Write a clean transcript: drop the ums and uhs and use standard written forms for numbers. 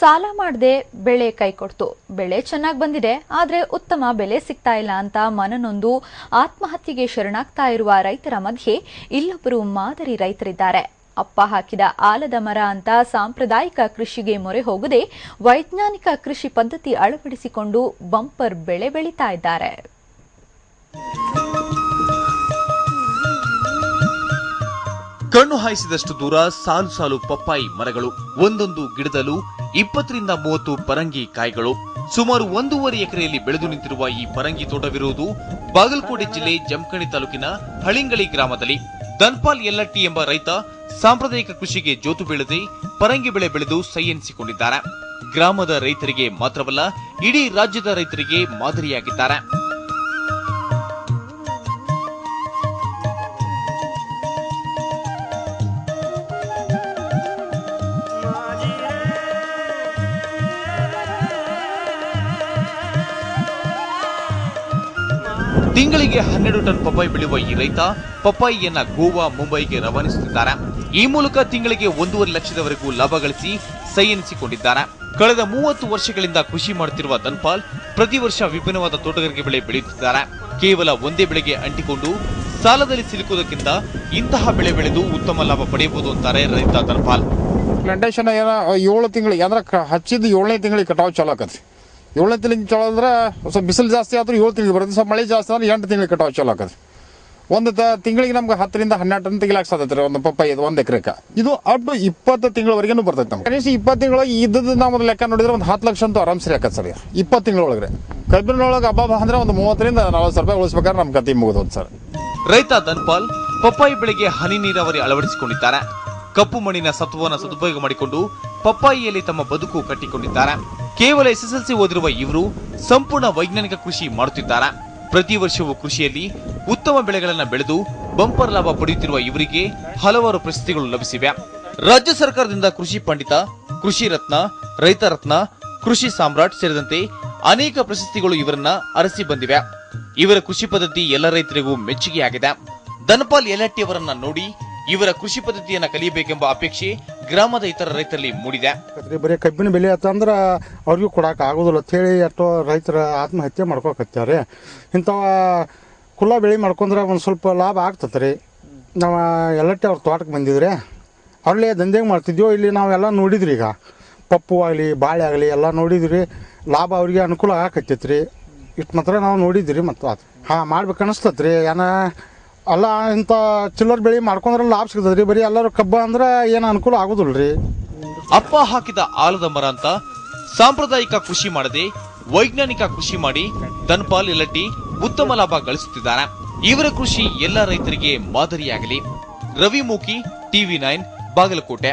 ಸಾಲ ಮಾಡದೆ ಬೆಳೆ ಕೈಕೊಡ್ತು. ಬೆಳೆ ಚೆನ್ನಾಗಿ ಬಂದಿದೆ, ಆದ್ರೆ ಉತ್ತಮ ಬೆಲೆ ಸಿಗ್ತಾ ಇಲ್ಲ ಅಂತ ಮನನೊಂದು ಆತ್ಮಹತ್ಯೆಗೆ ಶರಣಾಗ್ತಾ ಇರುವ ರೈತರ ಮಧ್ಯೆ ಇಲ್ಲೊಬ್ಬರು ಮಾದರಿ ರೈತರಿದ್ದಾರೆ. ಅಪ್ಪ ಹಾಕಿದ ಆಲದ ಮರ ಅಂತ ಸಾಂಪ್ರದಾಯಿಕ ಕೃಷಿಗೆ ಮೊರೆ ಹೋಗದೆ ವೈಜ್ಞಾನಿಕ ಕೃಷಿ ಪದ್ಧತಿ ಅಳವಡಿಸಿಕೊಂಡು ಬಂಪರ್ ಬೆಳೆ ಬೆಳೀತಾ ಇದ್ದಾರೆ. ಕಣ್ಣು ಹಾಯಿಸಿದಷ್ಟು ದೂರ ಸಾಲು ಸಾಲು ಪಪ್ಪಾಯಿ ಮರಗಳು, ಒಂದೊಂದು ಗಿಡದಲ್ಲೂ 20 ರಿಂದ 30 ಪರಂಗಿ ಕಾಯಿಗಳು. ಸುಮಾರು 1.5 ಎಕರೆಯಲ್ಲಿ ಬೆಳೆದು ನಿಂತಿರುವ ಈ ಪರಂಗಿ ತೋಟವಿರುವುದು ಬಾಗಲಕೋಟೆ ಜಿಲ್ಲೆ ಜಮಖಂಡಿ ತಾಲೂಕಿನ ಹಳಿಂಗಳಿ ಗ್ರಾಮದಲ್ಲಿ. ಧನ್ಪಾಲ್ ಯಲ್ಲಟ್ಟಿ ಎಂಬ ರೈತ ಸಾಂಪ್ರದಾಯಿಕ ಕೃಷಿಗೆ ಜೋತು ಬೀಳದೆ ಪರಂಗಿ ಬೆಳೆ ಬೆಳೆದು ಸೈ ಎನಿಸಿಕೊಂಡಿದ್ದಾರೆ. ಗ್ರಾಮದ ರೈತರಿಗೆ ಮಾತ್ರವಲ್ಲ, ಇಡೀ ರಾಜ್ಯದ ರೈತರಿಗೆ ಮಾದರಿಯಾಗಿದ್ದಾರೆ. ತಿಂಗಳಿಗೆ 12 ಟನ್ ಪಪ್ಪಾಯಿ ಬೆಳೆಯುವ ಈ ರೈತ ಪಪ್ಪಾಯಿಯನ್ನ ಗೋವಾ, ಮುಂಬೈಗೆ ರವಾನಿಸುತ್ತಿದ್ದಾರೆ. ಈ ಮೂಲಕ ತಿಂಗಳಿಗೆ 1.5 ಲಕ್ಷದವರೆಗೂ ಲಾಭ ಗಳಿಸಿ ಸೈ ಎನಿಸಿಕೊಂಡಿದ್ದಾರೆ. ಕಳೆದ 30 ವರ್ಷಗಳಿಂದ ಕೃಷಿ ಮಾಡುತ್ತಿರುವ ಧನ್ಪಾಲ್ ಪ್ರತಿ ವರ್ಷ ವಿಭಿನ್ನವಾದ ತೋಟಗಾರಿಕೆ ಬೆಳೆ ಬೆಳೆಯುತ್ತಿದ್ದಾರೆ. ಕೇವಲ ಒಂದೇ ಬೆಳೆಗೆ ಅಂಟಿಕೊಂಡು ಸಾಲದಲ್ಲಿ ಸಿಲುಕುವುದಕ್ಕಿಂತ ಇಂತಹ ಬೆಳೆ ಬೆಳೆದು ಉತ್ತಮ ಲಾಭ ಪಡೆಯಬಹುದು ಅಂತಾರೆ ರೈತ ಧನ್ಪಾಲ್. ಪ್ಲಾಂಟೇಶನ್ 7 ತಿಂಗಳಿಗೆ ಅಂದ್ರೆ ಹಚ್ಚಿದ 7ನೇ ತಿಂಗಳಿಗೆ ಕಟಾವು ಚಾಲು ಆಕತಿ. 7ನೇ ತಿಂಗಳಿಗೆ ಚಾಲು ಅಂದ್ರೆ ಸ್ವಲ್ಪ ಬಿಸಿಲು ಜಾಸ್ತಿ ಆದ್ರೂ 7 ತಿಂಗಳಿಗೆ ಬರುತ್ತೆ. ಸ್ವಲ್ಪ ಮಳೆ ಜಾಸ್ತಿ ಅಂದ್ರೆ 8 ತಿಂಗಳಿಗೆ ಕಟಾವು ಚಾಲು ಆಕತಿ. ಒಂದು ತಿಂಗಳಿಗೆ ನಮ್ಗೆ 10 ರಿಂದ 12 ಟನ್ ತೆಗಿಲಾಕ್ ಸಾಧ್ಯತೆ ಒಂದು ಪಪ್ಪಾಯಿ 1 ಎಕರೆಕ. ಇದು ಅಪ್ ಟು 20 ತಿಂಗಳವರೆಗೂ ಬರ್ತೈತೆ. ನಮ್ಗೆ ಕನಿಷ್ಠ 20 ತಿಂಗಳು ಇದ್ದದ್ದು ನಾವು ಲೆಕ್ಕ ನೋಡಿದ್ರೆ ಒಂದು 10 ಲಕ್ಷ ಅಂತೂ ಆರಾಮ್ ಸರಿ ಆಕತ್ ಸರ್. 20 ತಿಂಗಳೊಳಗೆ ಕಬ್ಬಿನೊಳಗೆ ಹಬ್ಬ ಅಂದ್ರೆ ಒಂದು 30 ರಿಂದ 40 ರೂಪಾಯಿ ಉಳಿಸ್ಬೇಕಾದ್ರೆ ನಮ್ ಕತೆ ಮುಗಿದೋದು ಸರ್. ರೈತ ಧನ್ಪಾಲ್ ಪಪ್ಪಾಯಿ ಬೆಳೆಗೆ ಹನಿ ನೀರಾವರಿ ಅಳವಡಿಸಿಕೊಂಡಿದ್ದಾರೆ. ಕಪ್ಪು ಮಣ್ಣಿನ ಸತ್ವವನ್ನು ಸದುಪಯೋಗ ಮಾಡಿಕೊಂಡು ಪಪ್ಪಾಯಿಯಲ್ಲಿ ತಮ್ಮ ಬದುಕು ಕಟ್ಟಿಕೊಂಡಿದ್ದಾರೆ. ಕೇವಲ SSLC ಓದಿರುವ ಇವರು ಸಂಪೂರ್ಣ ವೈಜ್ಞಾನಿಕ ಕೃಷಿ ಮಾಡುತ್ತಿದ್ದಾರೆ. ಪ್ರತಿ ವರ್ಷವೂ ಕೃಷಿಯಲ್ಲಿ ಉತ್ತಮ ಬೆಳೆಗಳನ್ನು ಬೆಳೆದು ಬಂಪರ್ ಲಾಭ ಪಡೆಯುತ್ತಿರುವ ಇವರಿಗೆ ಹಲವಾರು ಪ್ರಶಸ್ತಿಗಳು ಲಭಿಸಿವೆ. ರಾಜ್ಯ ಸರ್ಕಾರದಿಂದ ಕೃಷಿ ಪಂಡಿತ, ಕೃಷಿ ರತ್ನ, ರೈತ ರತ್ನ, ಕೃಷಿ ಸಾಮ್ರಾಟ್ ಸೇರಿದಂತೆ ಅನೇಕ ಪ್ರಶಸ್ತಿಗಳು ಇವರನ್ನ ಅರಸಿ ಬಂದಿವೆ. ಇವರ ಕೃಷಿ ಪದ್ಧತಿ ಎಲ್ಲ ರೈತರಿಗೂ ಮೆಚ್ಚುಗೆಯಾಗಿದೆ. ಧನ್ಪಾಲ್ ಯಲ್ಲಟ್ಟಿ ಅವರನ್ನ ನೋಡಿ ಇವರ ಕೃಷಿ ಪದ್ಧತಿಯನ್ನ ಕಲಿಯಬೇಕೆಂಬ ಅಪೇಕ್ಷೆ ಗ್ರಾಮದ ಇತರ ರೈತರಲ್ಲಿ ಮೂಡಿದೆ. ಬರೀ ಕಬ್ಬಿನ ಬೆಲೆ ಆತಂದ್ರ ಅವ್ರಿಗೂ ಕೊಡಾಕ ಆಗೋದಿಲ್ಲ ಅಂತ ಹೇಳಿ ಎಷ್ಟೋ ರೈತರ ಆತ್ಮಹತ್ಯೆ ಮಾಡ್ಕೋಕತ್ತಾರೆ. ಇಂಥವ ಕುಲ್ಲ ಬೆಳೆ ಮಾಡ್ಕೊಂಡ್ರೆ ಒಂದು ಸ್ವಲ್ಪ ಲಾಭ ಆಗ್ತತ್ರಿ. ನಾವು ಯಲ್ಲಟ್ಟಿ ಅವ್ರ ತೋಟಕ್ಕೆ ಬಂದಿದ್ರೆ ಅವ್ರಲ್ಲೇ ದಂಧೆಗೆ ಮಾಡ್ತಿದ್ವಿ. ಇಲ್ಲಿ ನಾವೆಲ್ಲ ನೋಡಿದ್ರಿ, ಈಗ ಪಪ್ಪು ಆಗಲಿ ಬಾಳೆ ಆಗಲಿ ಎಲ್ಲ ನೋಡಿದ್ರಿ. ಲಾಭ ಅವ್ರಿಗೆ ಅನುಕೂಲ ಆಗಕತ್ತೈತ್ರಿ. ಇಷ್ಟು ಮಾತ್ರ ನಾವು ನೋಡಿದ್ರಿ. ಮತ್ತು ಮಾಡ್ಬೇಕು ಅನಿಸ್ತತ್ರಿ. ಅಲ್ಲ ಇಂಥ ಚಿಲ್ಲರ್ ಬೆಳೆ ಮಾಡ್ಕೊಂಡ್ರೆ ಲಾಭ ಸಿಗ್ತದ್ರಿ. ಬರೀ ಎಲ್ಲರೂ ಕಬ್ಬ ಅಂದ್ರೆ ಏನು ಅನುಕೂಲ ಆಗೋದಿಲ್ರಿ. ಅಪ್ಪ ಹಾಕಿದ ಆಲದ ಮರ ಅಂತ ಸಾಂಪ್ರದಾಯಿಕ ಕೃಷಿ ಮಾಡದೆ ವೈಜ್ಞಾನಿಕ ಕೃಷಿ ಮಾಡಿ ಧನ್ಪಾಲ್ ಯಲ್ಲಟ್ಟಿ ಉತ್ತಮ ಲಾಭ ಗಳಿಸುತ್ತಿದ್ದಾರೆ. ಇವರ ಕೃಷಿ ಎಲ್ಲ ರೈತರಿಗೆ ಮಾದರಿಯಾಗಲಿ. ರವಿ ಮೂಕಿ, TV9, ಬಾಗಲಕೋಟೆ.